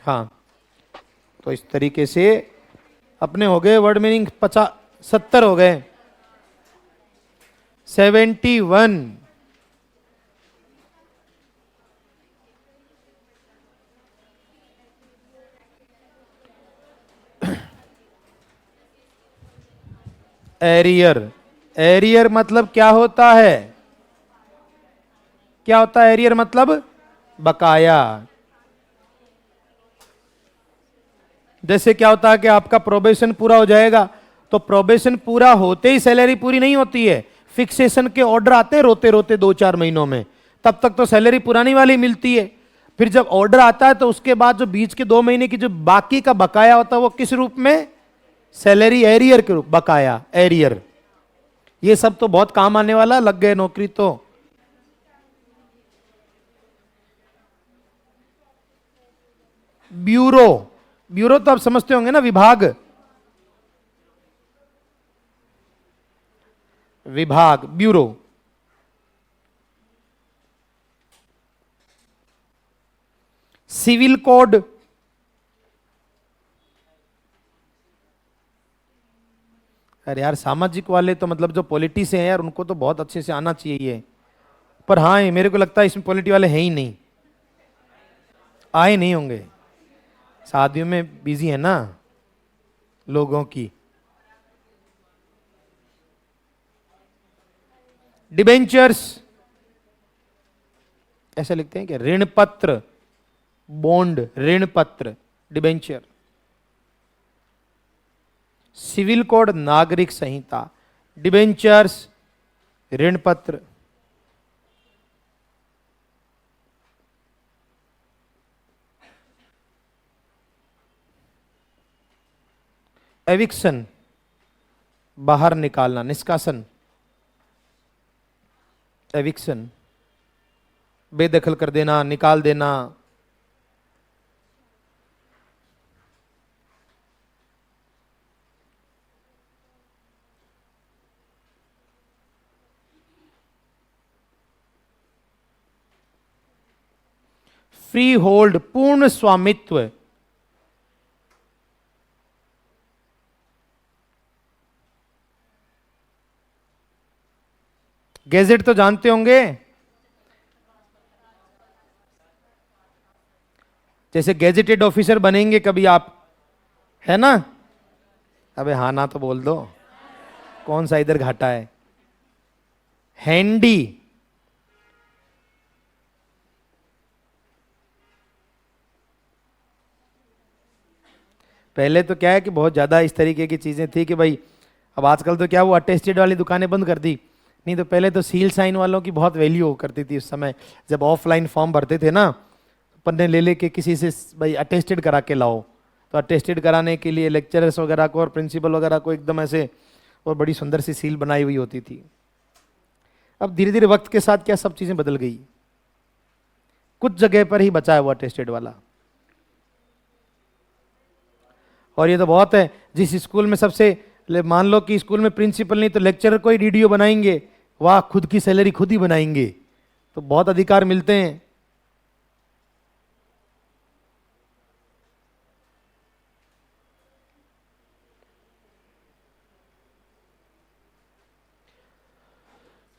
हाँ, तो इस तरीके से अपने हो गए वर्ड मीनिंग 70 हो गए। 71 एरियर। एरियर मतलब क्या होता है? क्या होता है एरियर मतलब? बकाया। जैसे क्या होता है कि आपका प्रोबेशन पूरा हो जाएगा, तो प्रोबेशन पूरा होते ही सैलरी पूरी नहीं होती है। फिक्सेशन के ऑर्डर आते हैं रोते रोते 2-4 महीनों में, तब तक तो सैलरी पुरानी वाली मिलती है। फिर जब ऑर्डर आता है तो उसके बाद जो बीच के 2 महीने की जो बाकी का बकाया होता है वो किस रूप में? सैलरी एरियर के रूप, बकाया एरियर। ये सब तो बहुत काम आने वाला, लग गए नौकरी तो। ब्यूरो। ब्यूरो तो आप समझते होंगे ना, विभाग। विभाग, ब्यूरो। Civil code. अरे यार सामाजिक वाले तो मतलब जो पॉलिटिक्स हैं यार, उनको तो बहुत अच्छे से आना चाहिए ये। पर हाँ, मेरे को लगता है इसमें पॉलिटी वाले हैं ही नहीं, आए नहीं होंगे, शादियों में बिजी है ना लोगों की। डिबेंचर्स, ऐसे लिखते हैं कि ऋण पत्र, बॉन्ड, ऋण पत्र, डिबेंचर। सिविल कोड, नागरिक संहिता, डिबेंचर्स, ऋण पत्र। एविक्शन, बाहर निकालना, निष्कासन। एविक्शन, बेदखल कर देना, निकाल देना। फ्री होल्ड, पूर्ण स्वामित्व। गैजेट तो जानते होंगे, जैसे गैजेटेड ऑफिसर बनेंगे कभी आप, है ना? अबे हाँ ना तो बोल दो, कौन सा इधर घाटा है। हैंडी, पहले तो क्या है कि बहुत ज्यादा इस तरीके की चीजें थी कि भाई, अब आजकल तो क्या, वो अटेस्टेड वाली दुकानें बंद कर दी। नहीं तो पहले तो सील साइन वालों की बहुत वैल्यू करती थी उस समय, जब ऑफलाइन फॉर्म भरते थे ना, पन्ने ले लेके किसी से भाई अटेस्टेड करा के लाओ। तो अटेस्टेड कराने के लिए लेक्चरर्स वगैरह को और प्रिंसिपल वगैरह को एकदम ऐसे, और बड़ी सुंदर सी सील बनाई हुई होती थी। अब धीरे धीरे वक्त के साथ क्या सब चीजें बदल गई, कुछ जगह पर ही बचा है वो अटेस्टेड वाला। और ये तो बहुत है, जिस स्कूल में सबसे, मान लो कि स्कूल में प्रिंसिपल नहीं तो लेक्चरर को ही डीडीओ बनाएंगे, वाह, खुद की सैलरी खुद ही बनाएंगे, तो बहुत अधिकार मिलते हैं।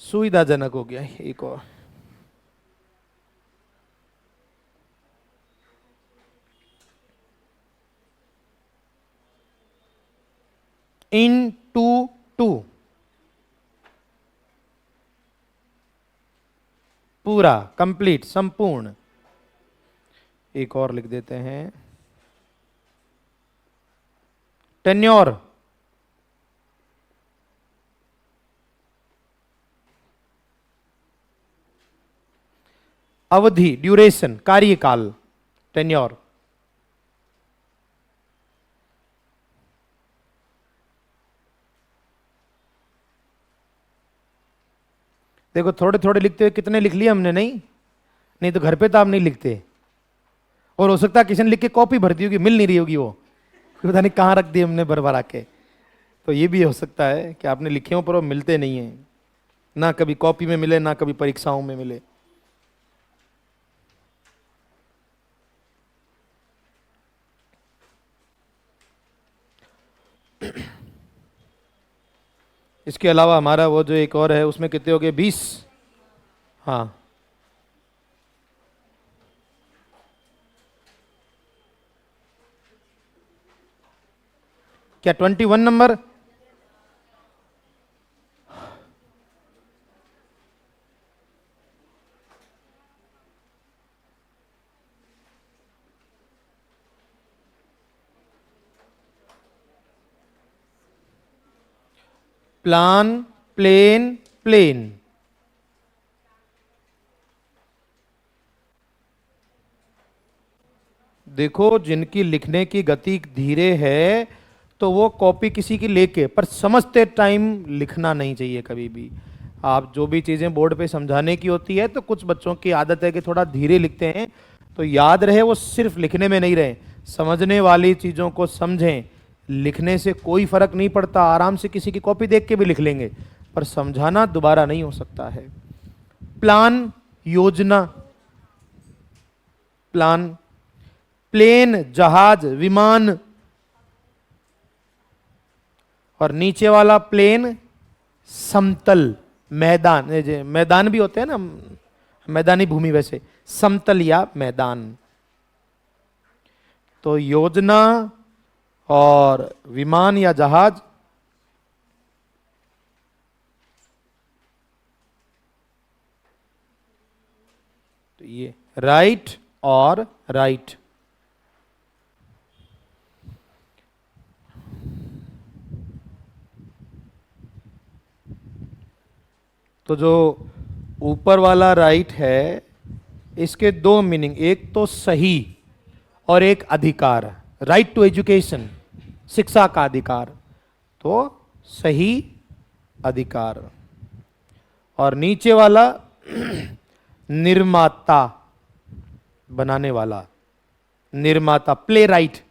सुविधाजनक हो गया एक और। इन टू टू, पूरा, कंप्लीट, संपूर्ण। एक और लिख देते हैं, टेन्योर, अवधि, ड्यूरेशन, कार्यकाल, टेन्योर। देखो थोड़े थोड़े लिखते हुए कितने लिख लिए हमने, नहीं? नहीं तो घर पे तो आप नहीं लिखते, और हो सकता है किसी ने लिख के कॉपी भर दी होगी, मिल नहीं रही होगी वो, पता नहीं कहाँ रख दी हमने भर भरा के। तो ये भी हो सकता है कि आपने लिखे हो पर वो मिलते नहीं है, ना कभी कॉपी में मिले ना कभी परीक्षाओं में मिले। इसके अलावा हमारा वो जो एक और है उसमें कितने हो गए, 20। हाँ, क्या 21 नंबर? Plan, plane, plane. देखो, जिनकी लिखने की गति धीरे है तो वो कॉपी किसी की लेके, पर समझते टाइम लिखना नहीं चाहिए कभी भी। आप जो भी चीजें बोर्ड पे समझाने की होती है, तो कुछ बच्चों की आदत है कि थोड़ा धीरे लिखते हैं, तो याद रहे वो सिर्फ लिखने में नहीं रहे, समझने वाली चीजों को समझें। लिखने से कोई फर्क नहीं पड़ता, आराम से किसी की कॉपी देख के भी लिख लेंगे, पर समझाना दोबारा नहीं हो सकता है। प्लान, योजना, प्लान। प्लेन, जहाज, विमान। और नीचे वाला प्लेन, समतल, मैदान। मैदान भी होते हैं ना, मैदानी भूमि, वैसे समतल या मैदान। तो योजना और विमान या जहाज। तो ये राइट और राइट। तो जो ऊपर वाला राइट है, इसके दो मीनिंग, एक तो सही और एक अधिकार। राइट टू एजुकेशन, शिक्षा का अधिकार, तो सही, अधिकार। और नीचे वाला निर्माता, बनाने वाला, निर्माता, प्ले राइट,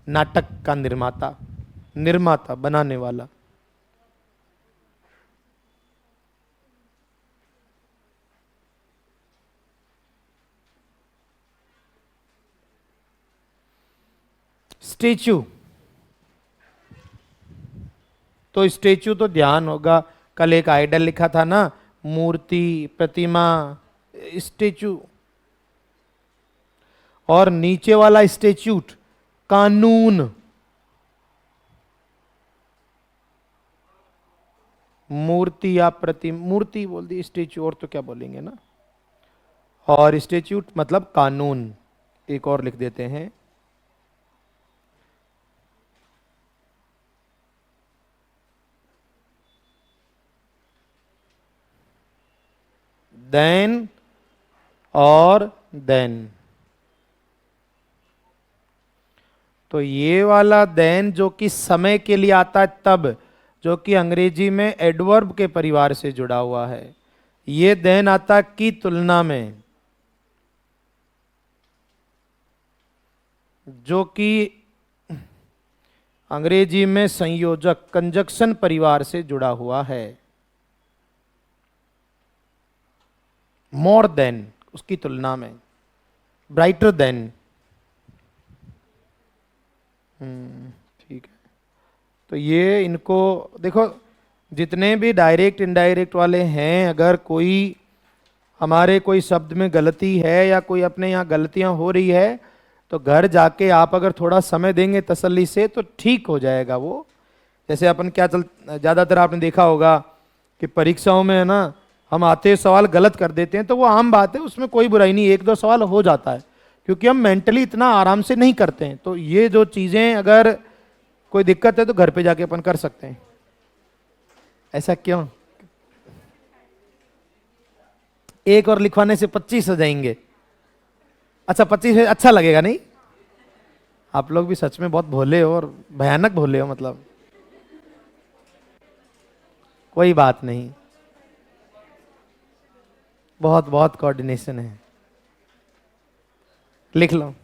नाटक का निर्माता, निर्माता, बनाने वाला। स्टेच्यू, तो स्टेच्यू तो ध्यान होगा, कल एक आइडल लिखा था ना, मूर्ति, प्रतिमा, स्टेच्यू। और नीचे वाला स्टेच्यूट, कानून। मूर्ति या मूर्ति बोल दी, स्टेच्यू और तो क्या बोलेंगे ना। और स्टेच्यूट मतलब कानून। एक और लिख देते हैं, देन और देन। तो ये वाला देन जो कि समय के लिए आता है तब, जो कि अंग्रेजी में एडवर्ब के परिवार से जुड़ा हुआ है। ये देन आता की तुलना में, जो कि अंग्रेजी में संयोजक, कंजक्शन परिवार से जुड़ा हुआ है। मोर देन, उसकी तुलना में, ब्राइटर देन। ठीक है। तो ये इनको देखो, जितने भी डायरेक्ट इनडायरेक्ट वाले हैं, अगर कोई हमारे कोई शब्द में गलती है या कोई अपने यहाँ गलतियां हो रही है, तो घर जाके आप अगर थोड़ा समय देंगे तसल्ली से तो ठीक हो जाएगा वो। जैसे अपन क्या ज़्यादातर आपने देखा होगा कि परीक्षाओं में है ना, हम आते सवाल गलत कर देते हैं, तो वो आम बात है, उसमें कोई बुराई नहीं, एक दो सवाल हो जाता है, क्योंकि हम मेंटली इतना आराम से नहीं करते हैं। तो ये जो चीज़ें अगर कोई दिक्कत है तो घर पे जाके अपन कर सकते हैं। ऐसा क्यों? एक और लिखवाने से 25 हो जाएंगे। अच्छा, 25 अच्छा लगेगा नहीं? आप लोग भी सच में बहुत भोले हो, और भयानक भोले हो मतलब। कोई बात नहीं, बहुत बहुत कोऑर्डिनेशन है। लिख लो।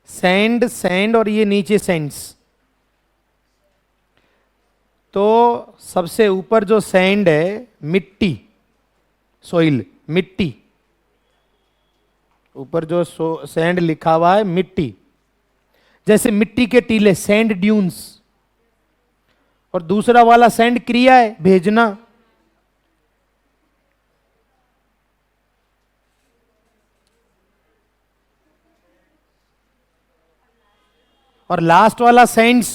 सैंड, सैंड, और ये नीचे सेंड्स। तो सबसे ऊपर जो सैंड है, मिट्टी, सोइल, मिट्टी। ऊपर जो सैंड लिखा हुआ है मिट्टी, जैसे मिट्टी के टीले सैंड ड्यून्स, और दूसरा वाला सैंड क्रिया है भेजना। और लास्ट वाला सैंड्स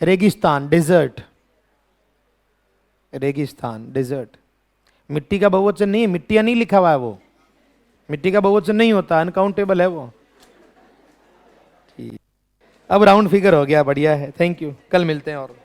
रेगिस्तान डेजर्ट, रेगिस्तान डेजर्ट। मिट्टी का बहुवचन नहीं है, मिट्टियां नहीं लिखा हुआ है वो, मिट्टी का बहुवचन नहीं होता, अनकाउंटेबल है वो। ठीक, अब राउंड फिगर हो गया, बढ़िया है, थैंक यू, कल मिलते हैं और